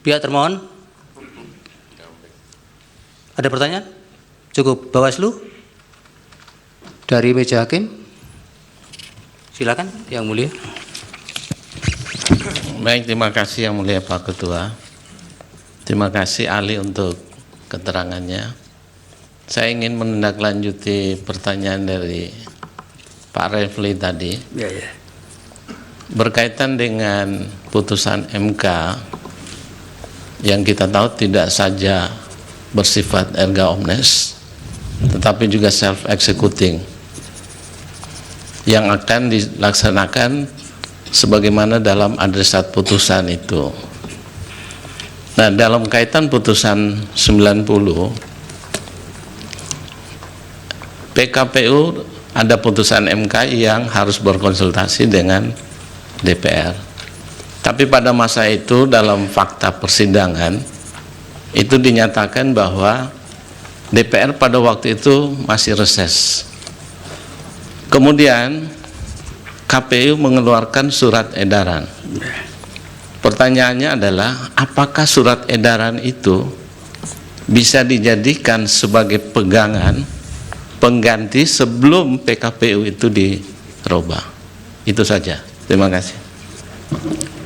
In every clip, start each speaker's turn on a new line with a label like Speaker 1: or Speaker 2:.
Speaker 1: Pihak termohon, ada pertanyaan? Cukup. Bawaslu dari meja hakim, silakan Yang Mulia.
Speaker 2: Baik, terima kasih Yang Mulia Pak Ketua. Terima kasih ahli untuk keterangannya. Saya ingin menindaklanjuti pertanyaan dari Pak Refli tadi. Berkaitan dengan putusan MK yang kita tahu tidak saja bersifat erga omnes, tetapi juga self-executing yang akan dilaksanakan sebagaimana dalam adresat putusan itu. Nah, dalam kaitan putusan 90, PKPU ada putusan MK yang harus berkonsultasi dengan DPR. Tapi pada masa itu dalam fakta persidangan itu dinyatakan bahwa DPR pada waktu itu masih reses. Kemudian KPU mengeluarkan surat edaran. Pertanyaannya adalah, apakah surat edaran itu bisa dijadikan sebagai pegangan pengganti sebelum PKPU itu dirubah? Itu saja. Terima kasih.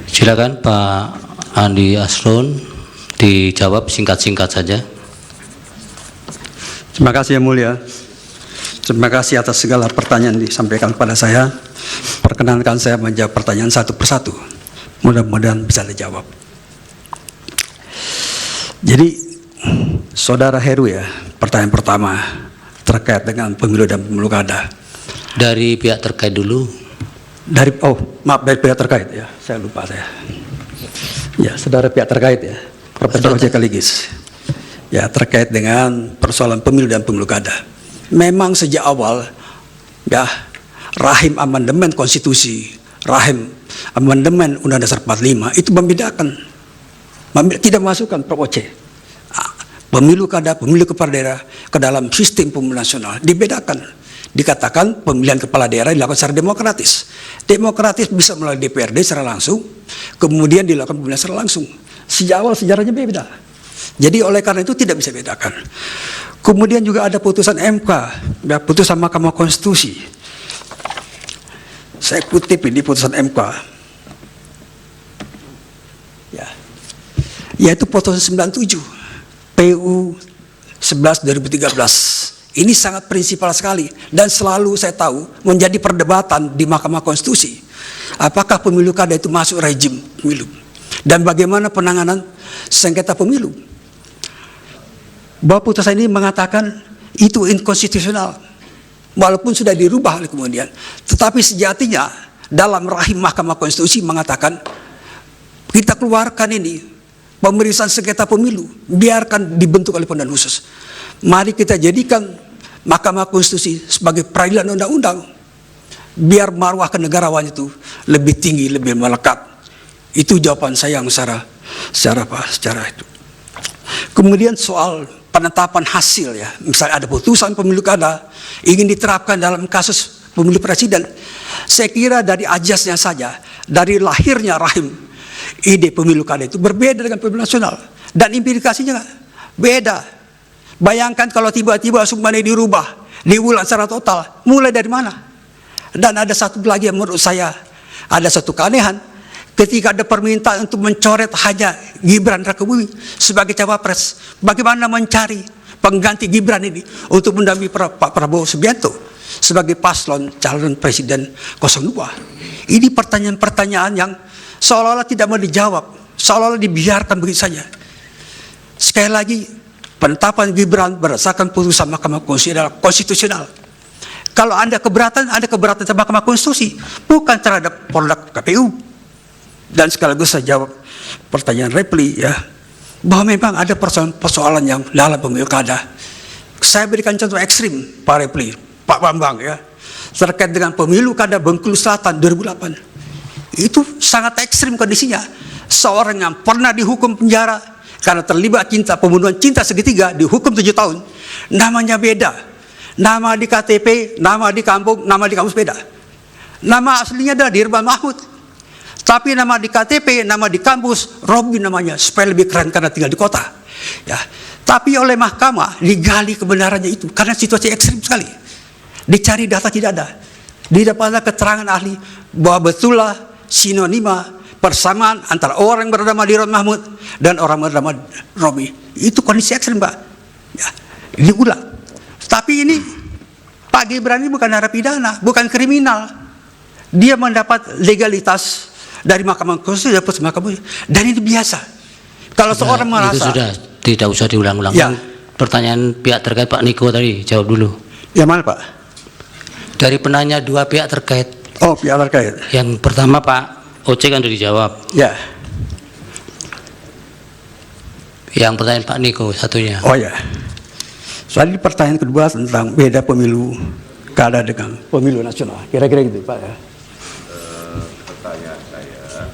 Speaker 1: Silakan Pak Andi Asrun, dijawab singkat-singkat saja.
Speaker 3: Terima kasih Yang Mulia. Terima kasih atas segala pertanyaan disampaikan kepada saya. Perkenankan saya menjawab pertanyaan satu persatu. Mudah-mudahan bisa dijawab. Jadi, Saudara Heru ya, pertanyaan pertama terkait dengan pemilu dan pemilu kada.
Speaker 1: Dari pihak terkait dulu.
Speaker 3: Dari pihak terkait ya, saya lupa saya. Ya, saudara pihak terkait ya, Profesor Ojek Kaligis. Ya, terkait dengan persoalan pemilu dan pemilu kada. Memang sejak awal ya, rahim amandemen konstitusi, rahim amandemen Undang-Undang Dasar 45 itu membedakan, tidak masukkan Prof. Oce. Pemilu kada, pemilu kepala daerah ke dalam sistem pemilu nasional dibedakan. Dikatakan pemilihan kepala daerah dilakukan secara demokratis. Demokratis bisa melalui DPRD secara langsung, kemudian dilakukan pemilihan secara langsung. Sejak awal sejarahnya beda. Jadi oleh karena itu tidak bisa bedakan. Kemudian juga ada putusan MK, ya, putusan Mahkamah Konstitusi. Saya kutip ini putusan MK. Ya. Yaitu putusan 97 PU 11 2013. Ini sangat prinsipal sekali dan selalu saya tahu menjadi perdebatan di Mahkamah Konstitusi. Apakah pemilu kada itu masuk rejim pemilu? Dan bagaimana penanganan sengketa pemilu? Bahwa putusan ini mengatakan itu inkonstitusional. Walaupun sudah dirubah oleh kemudian. Tetapi sejatinya dalam rahim Mahkamah Konstitusi mengatakan kita keluarkan ini pemeriksaan sengketa pemilu. Biarkan dibentuk oleh pengadilan khusus. Mari kita jadikan Mahkamah Konstitusi sebagai peradilan undang-undang, biar marwah kenegarawan itu lebih tinggi, lebih melekat. Itu jawaban saya yang secara itu. Kemudian soal penetapan hasil ya, misalnya ada putusan pemilu kada ingin diterapkan dalam kasus pemilu presiden, saya kira dari ajasnya saja, dari lahirnya rahim ide pemilu kada itu berbeda dengan pemilu nasional dan implikasinya beda. Bayangkan kalau tiba-tiba semuanya dirubah, diulang secara total, mulai dari mana? Dan ada satu lagi yang menurut saya ada satu keanehan, ketika ada permintaan untuk mencoret hanya Gibran Rakebumi sebagai cawapres, bagaimana mencari pengganti Gibran ini untuk mendampingi Pak Prabowo Subianto sebagai paslon calon presiden 02? Ini pertanyaan-pertanyaan yang seolah-olah tidak mau dijawab, seolah-olah dibiarkan begitu saja. Sekali lagi, penetapan Gibran berdasarkan putusan Mahkamah Konstitusi adalah konstitusional. Kalau Anda keberatan terhadap Mahkamah Konstitusi, bukan terhadap produk KPU. Dan sekaligus saya jawab pertanyaan Repli ya, bahwa memang ada persoalan yang dalam pemilu kada. Saya berikan contoh ekstrim Pak Repli, Pak Bambang ya, terkait dengan pemilu kada Bengkulu Selatan 2008. Itu sangat ekstrim kondisinya. Seorang yang pernah dihukum penjara karena terlibat pembunuhan cinta segitiga, dihukum 7 tahun. Namanya beda. Nama di KTP, nama di kampung, nama di kampus beda. Nama aslinya adalah Dirban Mahmud. Tapi nama di KTP, nama di kampus, Robi namanya, supaya lebih keren karena tinggal di kota. Ya. Tapi oleh mahkamah digali kebenarannya itu, karena situasi ekstrim sekali. Dicari data tidak ada. Didapatlah keterangan ahli bahwa betullah sinonima persamaan antara orang yang bernama Diron Mahmud dan orang bernama Robi. Itu kondisi ekstrim, Pak. Ya. Diulang. Tapi ini Pak Gibran ini bukan narapidana, bukan kriminal. Dia mendapat legalitas dari Mahkamah Konstitusi dan putusan Mahkamah, dan ini biasa. Kalau seorang merasa
Speaker 1: itu sudah tidak usah diulang-ulang.
Speaker 3: Ya.
Speaker 1: Pertanyaan pihak terkait Pak Niko tadi, jawab dulu.
Speaker 3: Yang mana, Pak?
Speaker 1: Dari penanya dua pihak terkait.
Speaker 3: Oh, pihak terkait.
Speaker 1: Yang pertama Pak Oce kan sudah dijawab.
Speaker 3: Ya.
Speaker 1: Yang pertanyaan Pak Niko satunya.
Speaker 3: Oh ya. Soal pertanyaan kedua tentang beda pemilu kada dengan pemilu nasional. Kira-kira gitu, Pak ya.
Speaker 4: Pertanyaan saya.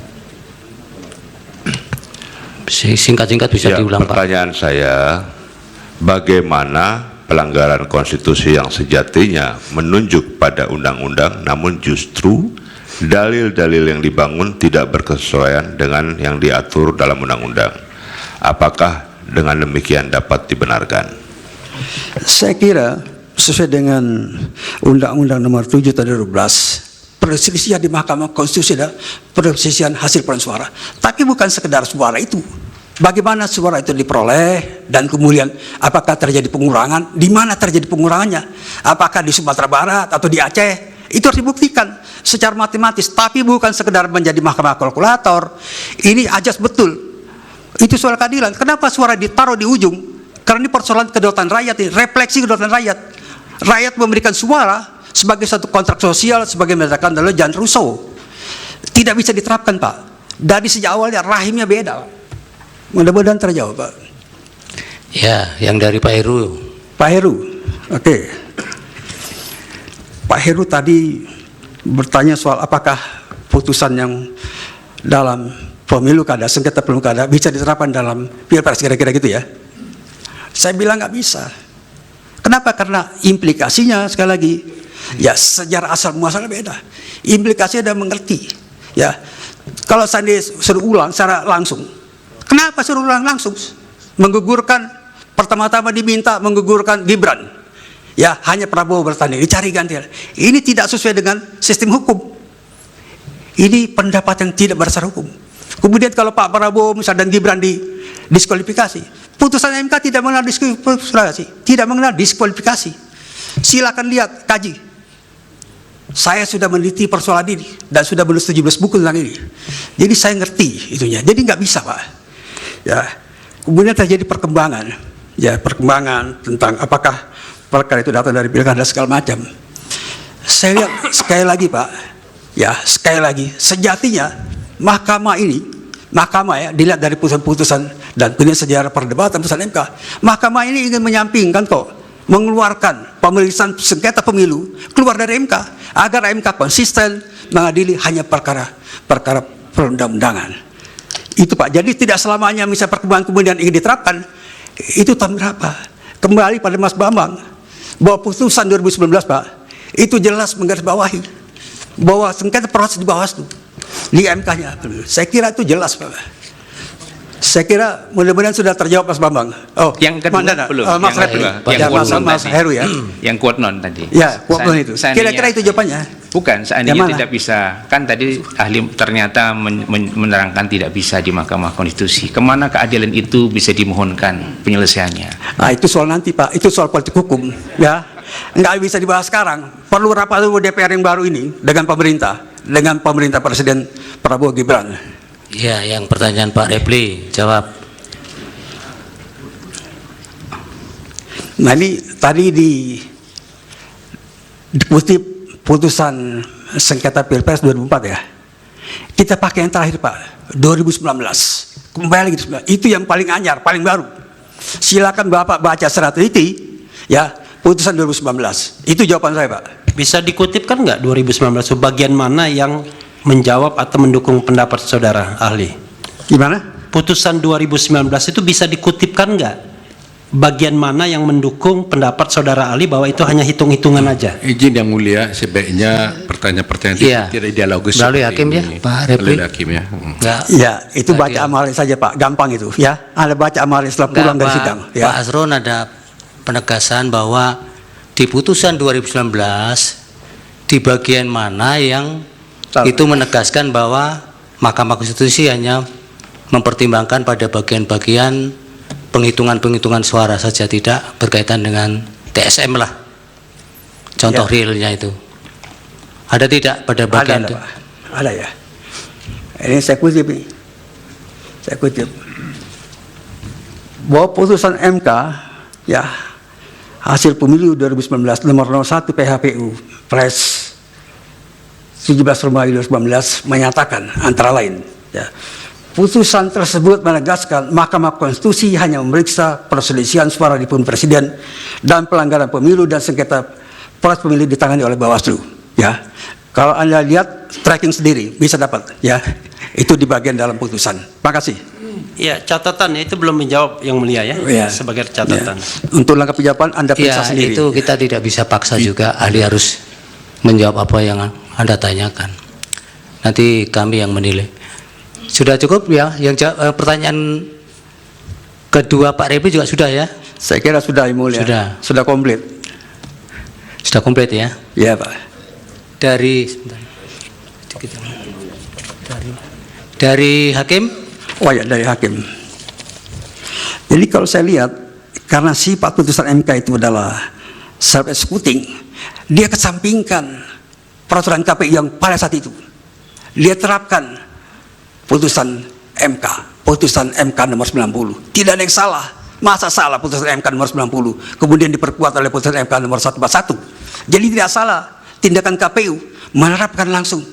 Speaker 1: Singkat-singkat bisa diulang, Pak.
Speaker 4: Pertanyaan saya, bagaimana pelanggaran konstitusi yang sejatinya menunjuk pada undang-undang, namun justru dalil-dalil yang dibangun tidak berkesesuaian dengan yang diatur dalam undang-undang? Apakah dengan demikian dapat dibenarkan?
Speaker 3: Saya kira sesuai dengan Undang-Undang Nomor 7 Tahun 2012, perselisihan di Mahkamah Konstitusi adalah perselisihan hasil perolehan suara. Tapi bukan sekedar suara itu. Bagaimana suara itu diperoleh, dan kemudian apakah terjadi pengurangan, di mana terjadi pengurangannya, apakah di Sumatera Barat atau di Aceh, itu harus dibuktikan secara matematis, tapi bukan sekedar menjadi mahkamah kalkulator. Ini ajas betul. Itu soal keadilan. Kenapa suara ditaruh di ujung? Karena ini persoalan kedaulatan rakyat, ini refleksi kedaulatan rakyat. Rakyat memberikan suara sebagai satu kontrak sosial, sebagai mengatakan adalah Jean Rousseau. Tidak bisa diterapkan, Pak. Dari sejak awalnya rahimnya beda, Pak. Mudah-mudahan terjawab, Pak.
Speaker 1: Ya, yang dari Pak Heru.
Speaker 3: Pak Heru, oke. Pak Heru tadi bertanya soal apakah putusan yang dalam pemilu kada, sengketa pemilu kada bisa diterapkan dalam pilpres, kira-kira gitu ya. Saya bilang nggak bisa. Kenapa? Karena implikasinya sekali lagi, ya sejarah asal muasalnya beda. Implikasinya ada mengerti. Ya, kalau saya suruh ulang secara langsung, kenapa suruh ulang langsung? Menggugurkan, pertama-tama diminta menggugurkan Gibran. Ya, hanya Prabowo bertanding, dicari ganti. Ini tidak sesuai dengan sistem hukum. Ini pendapat yang tidak berdasar hukum. Kemudian kalau Pak Prabowo misalnya dan Gibran diskualifikasi, putusan MK tidak mengenal diskualifikasi, tidak mengenal diskualifikasi. Silakan lihat, kaji. Saya sudah meneliti persoalan ini dan sudah menulis 17 buku tentang ini. Jadi saya ngerti itunya. Jadi nggak bisa, Pak. Ya, kemudian terjadi perkembangan. Ya, perkembangan tentang apakah perkara itu datang dari pilkada segala macam. Saya lihat sekali lagi, Pak. Ya, sekali lagi, sejatinya mahkamah ini, mahkamah ya, dilihat dari putusan-putusan dan kemudian sejarah perdebatan putusan MK. Mahkamah ini ingin menyampingkan kok, mengeluarkan pemeriksaan sengketa pemilu keluar dari MK agar MK konsisten mengadili hanya perkara perundang-undangan. Itu, Pak. Jadi tidak selamanya misalnya perkembangan kemudian ingin diterapkan. Itu tahun berapa? Kembali pada Mas Bambang bahwa putusan 2019, Pak, itu jelas menggarisbawahi bahwa sengketa proses di Bawaslu di MK-nya. Saya kira itu jelas, Pak. Saya kira mudah-mudahan sudah terjawab, Mas Bambang. Oh,
Speaker 5: yang kedua
Speaker 3: Mandana,
Speaker 5: belum.
Speaker 3: Mas
Speaker 5: yang
Speaker 3: Repli,
Speaker 5: kedua, yang
Speaker 3: ya,
Speaker 5: quote non
Speaker 3: Mas
Speaker 5: tadi.
Speaker 3: Heru ya.
Speaker 5: Yang quote non tadi.
Speaker 3: Ya, quote non itu. Kira-kira itu jawabannya.
Speaker 5: Bukan,
Speaker 3: Yang
Speaker 5: seandainya
Speaker 3: mana?
Speaker 5: tidak bisa. Kan tadi ahli ternyata menerangkan tidak bisa di Mahkamah Konstitusi. Kemana keadilan itu bisa dimohonkan penyelesaiannya?
Speaker 3: Nah, itu soal nanti, Pak. Itu soal politik hukum, ya. Nggak bisa dibahas sekarang. Perlu rapat dulu DPR yang baru ini dengan pemerintah Presiden Prabowo Gibran.
Speaker 1: Ya, yang pertanyaan Pak Repli, jawab.
Speaker 3: Nah, ini tadi dikutip putusan sengketa Pilpres 2004 ya. Kita pakai yang terakhir, Pak, 2019. Kembali lagi, itu yang paling anyar, paling baru. Silakan Bapak baca secara teliti, ya, putusan 2019. Itu jawaban saya, Pak.
Speaker 6: Bisa dikutipkan nggak 2019 bagian mana yang menjawab atau mendukung pendapat saudara ahli?
Speaker 3: Gimana?
Speaker 6: Putusan 2019 itu bisa dikutipkan nggak? bagian mana yang mendukung pendapat saudara ahli bahwa itu hanya hitung-hitungan aja?
Speaker 7: Izin yang mulia, sebaiknya pertanyaan-pertanyaan
Speaker 1: Iya.
Speaker 7: tidak dialogis
Speaker 1: Melalui
Speaker 7: seperti
Speaker 1: hakim ya,
Speaker 7: ini.
Speaker 1: Pak Refli.
Speaker 7: Melalui hakim ya.
Speaker 1: Enggak.
Speaker 3: Ya, itu baca
Speaker 1: Bagian.
Speaker 3: amalnya saja Pak, gampang itu ya. Anda baca amalnya setelah
Speaker 1: Enggak,
Speaker 3: pulang dari
Speaker 1: Pak,
Speaker 3: sidang.
Speaker 1: Pak
Speaker 3: Ya.
Speaker 1: Asrun ada penegasan bahwa di putusan 2019 di bagian mana yang
Speaker 3: Salah.
Speaker 1: itu menegaskan bahwa Mahkamah Konstitusi hanya mempertimbangkan pada bagian-bagian penghitungan suara saja, tidak berkaitan dengan TSM lah. Contoh
Speaker 3: Ya.
Speaker 1: realnya itu. Ada tidak pada bagian
Speaker 3: Ada,
Speaker 1: itu?
Speaker 3: Pak. Ada ya. Ini saya kutip nih. Saya kutip. Bahwa putusan MK ya hasil pemilu 2019 nomor 01 PHPU Pres 17 Romawi 2019 menyatakan antara lain ya, putusan tersebut menegaskan Mahkamah Konstitusi hanya memeriksa perselisihan suara di pemilu presiden dan pelanggaran pemilu dan sengketa proses pemilu ditangani oleh Bawaslu. Ya, kalau Anda lihat tracking sendiri bisa dapat. Ya, itu di bagian dalam putusan. Makasih.
Speaker 6: Ya, catatannya itu belum menjawab yang mulia ya,
Speaker 3: Ya.
Speaker 6: sebagai catatan.
Speaker 3: Ya. Untuk langkah jawaban Anda periksa
Speaker 1: Ya,
Speaker 3: sendiri.
Speaker 1: itu kita tidak bisa paksa juga. Ahli harus menjawab apa yang Anda tanyakan. Nanti kami yang menilai. Sudah cukup ya? Yang pertanyaan kedua Pak Refli juga sudah ya?
Speaker 3: Saya kira sudah, Yang Mulia. Sudah komplit.
Speaker 1: Sudah komplit ya?
Speaker 3: Ya, Pak.
Speaker 1: Dari hakim?
Speaker 3: Oh ya, dari hakim. Jadi kalau saya lihat, karena sifat putusan MK itu adalah self-executing, dia kesampingkan peraturan KPU yang pada saat itu. Dia terapkan putusan MK nomor 90. Tidak ada yang salah. Masa salah putusan MK nomor 90, kemudian diperkuat oleh putusan MK nomor 141. Jadi tidak salah tindakan KPU menerapkan langsung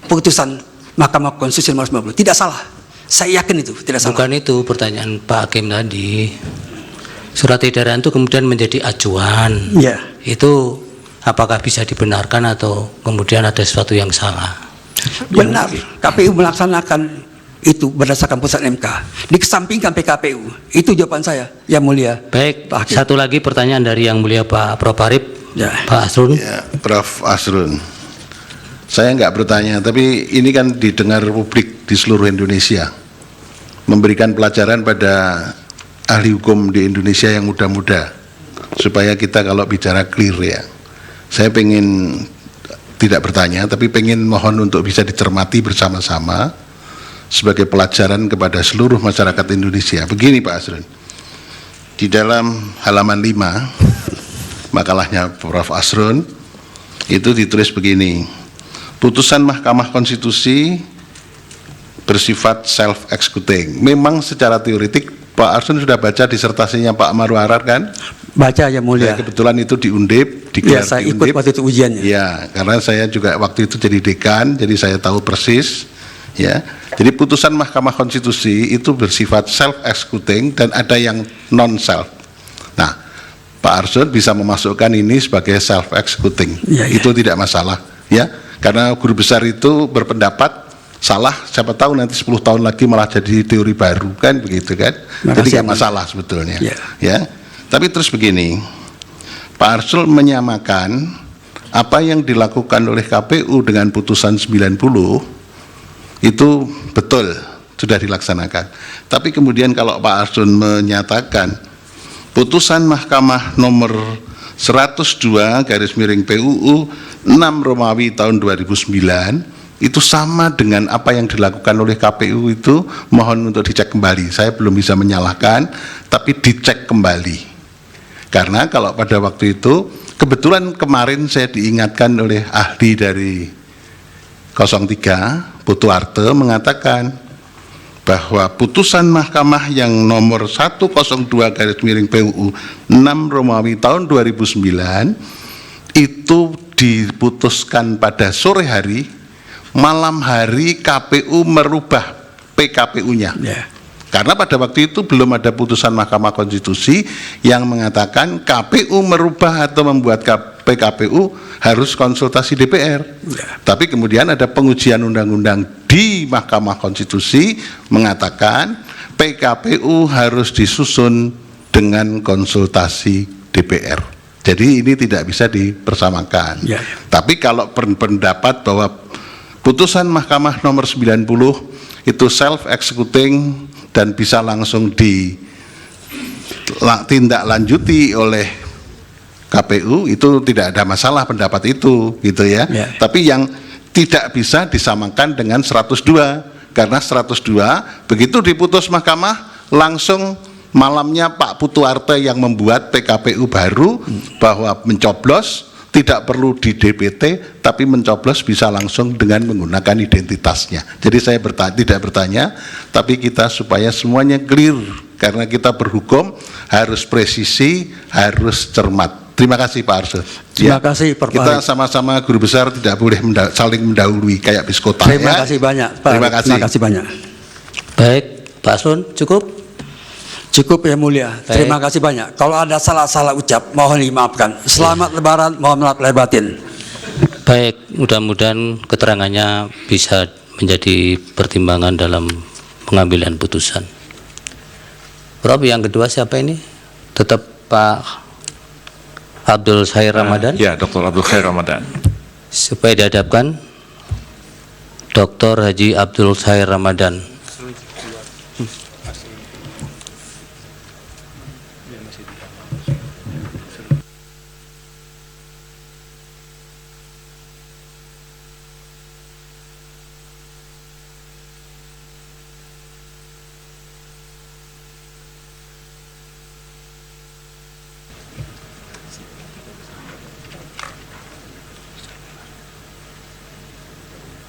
Speaker 3: putusan Mahkamah Konstitusi nomor 90. Tidak salah. Saya yakin itu tidak salah.
Speaker 1: Bukan itu pertanyaan Pak Hakim tadi. Surat edaran itu kemudian menjadi acuan.
Speaker 3: Ya.
Speaker 1: Itu apakah bisa dibenarkan atau kemudian ada sesuatu yang salah?
Speaker 3: Benar, KPU melaksanakan itu berdasarkan putusan MK. Dikesampingkan PKPU. Itu jawaban saya, Yang Mulia.
Speaker 1: Baik,
Speaker 3: Pak Hakim.
Speaker 1: satu lagi pertanyaan dari Yang Mulia Pak Prof. Arif.
Speaker 3: Ya.
Speaker 1: Pak Asrun.
Speaker 8: Ya, Prof. Asrun. Saya nggak bertanya, tapi ini kan didengar publik di seluruh Indonesia. Memberikan pelajaran pada ahli hukum di Indonesia yang muda-muda. Supaya kita kalau bicara clear ya. Saya pengen tidak bertanya, tapi pengen mohon untuk bisa dicermati bersama-sama sebagai pelajaran kepada seluruh masyarakat Indonesia. Begini Pak Asrun, di dalam halaman 5 makalahnya Prof. Asrun itu ditulis begini: putusan Mahkamah Konstitusi bersifat self-executing. Memang secara teoretik Pak Asrun sudah baca disertasinya Pak Marwarar kan?
Speaker 3: Baca, Yang Mulia.
Speaker 8: Ya, kebetulan itu di Undip,
Speaker 3: Ya, saya
Speaker 8: di
Speaker 3: ikut
Speaker 8: Undip.
Speaker 3: waktu itu ujiannya.
Speaker 8: Ya, karena saya juga waktu itu jadi dekan, jadi saya tahu persis. Ya, jadi putusan Mahkamah Konstitusi itu bersifat self-executing dan ada yang non-self. Nah, Pak Arsul bisa memasukkan ini sebagai self-executing.
Speaker 3: Ya, ya.
Speaker 8: Itu tidak masalah, ya. Karena guru besar itu berpendapat salah, siapa tahu nanti 10 tahun lagi malah jadi teori baru kan begitu kan.
Speaker 3: Makasih,
Speaker 8: Jadi tidak
Speaker 3: Yang Mulia.
Speaker 8: masalah sebetulnya.
Speaker 3: Ya.
Speaker 8: Ya. Tapi terus begini, Pak Arsul menyamakan apa yang dilakukan oleh KPU dengan putusan 90 itu betul sudah dilaksanakan. Tapi kemudian kalau Pak Arsul menyatakan putusan Mahkamah nomor 102 garis miring PUU 6 Romawi tahun 2009 itu sama dengan apa yang dilakukan oleh KPU, itu mohon untuk dicek kembali. Saya belum bisa menyalahkan, tapi dicek kembali. Karena kalau pada waktu itu, kebetulan kemarin saya diingatkan oleh ahli dari 03, Putu Arte, mengatakan bahwa putusan mahkamah yang nomor 102 garis miring PUU 6 Romawi tahun 2009 itu diputuskan pada sore hari, malam hari KPU merubah PKPU-nya.
Speaker 3: Ya.
Speaker 8: Karena pada waktu itu belum ada putusan Mahkamah Konstitusi yang mengatakan KPU merubah atau membuat PKPU harus konsultasi DPR.
Speaker 3: Ya.
Speaker 8: Tapi kemudian ada pengujian undang-undang di Mahkamah Konstitusi mengatakan PKPU harus disusun dengan konsultasi DPR. Jadi ini tidak bisa dipersamakan.
Speaker 3: Ya.
Speaker 8: Tapi kalau pendapat bahwa putusan Mahkamah nomor 90 itu self-executing dan bisa langsung ditindaklanjuti oleh KPU, itu tidak ada masalah pendapat itu, gitu ya.
Speaker 3: Ya.
Speaker 8: Tapi yang tidak bisa disamakan dengan 102, karena 102 begitu diputus mahkamah langsung malamnya Pak Putu Arte yang membuat PKPU baru bahwa mencoblos tidak perlu di DPT, tapi mencoblos bisa langsung dengan menggunakan identitasnya. Jadi saya tidak bertanya, tapi kita supaya semuanya clear, karena kita berhukum harus presisi, harus cermat. Terima kasih Pak Arsul.
Speaker 3: Terima kasih, Pak
Speaker 8: Kita
Speaker 3: Farid.
Speaker 8: sama-sama guru besar tidak boleh saling mendahului kayak biskota.
Speaker 3: Terima kasih banyak, Pak.
Speaker 8: Terima kasih.
Speaker 3: Terima kasih banyak.
Speaker 1: Baik, Pak Aslun, cukup?
Speaker 3: Cukup yang mulia.
Speaker 1: Baik.
Speaker 3: Terima kasih banyak. Kalau ada salah-salah ucap, mohon dimaafkan. Selamat Lebaran, mohon maaf lahir batin.
Speaker 1: Baik, mudah-mudahan keterangannya bisa menjadi pertimbangan dalam pengambilan putusan. Prof, yang kedua siapa ini? Tetap Pak Abdul Khair Ramadan?
Speaker 7: Ya, Dr. Abdul Khair Ramadan.
Speaker 1: Supaya dihadapkan Dr. Haji Abdul Khair Ramadan.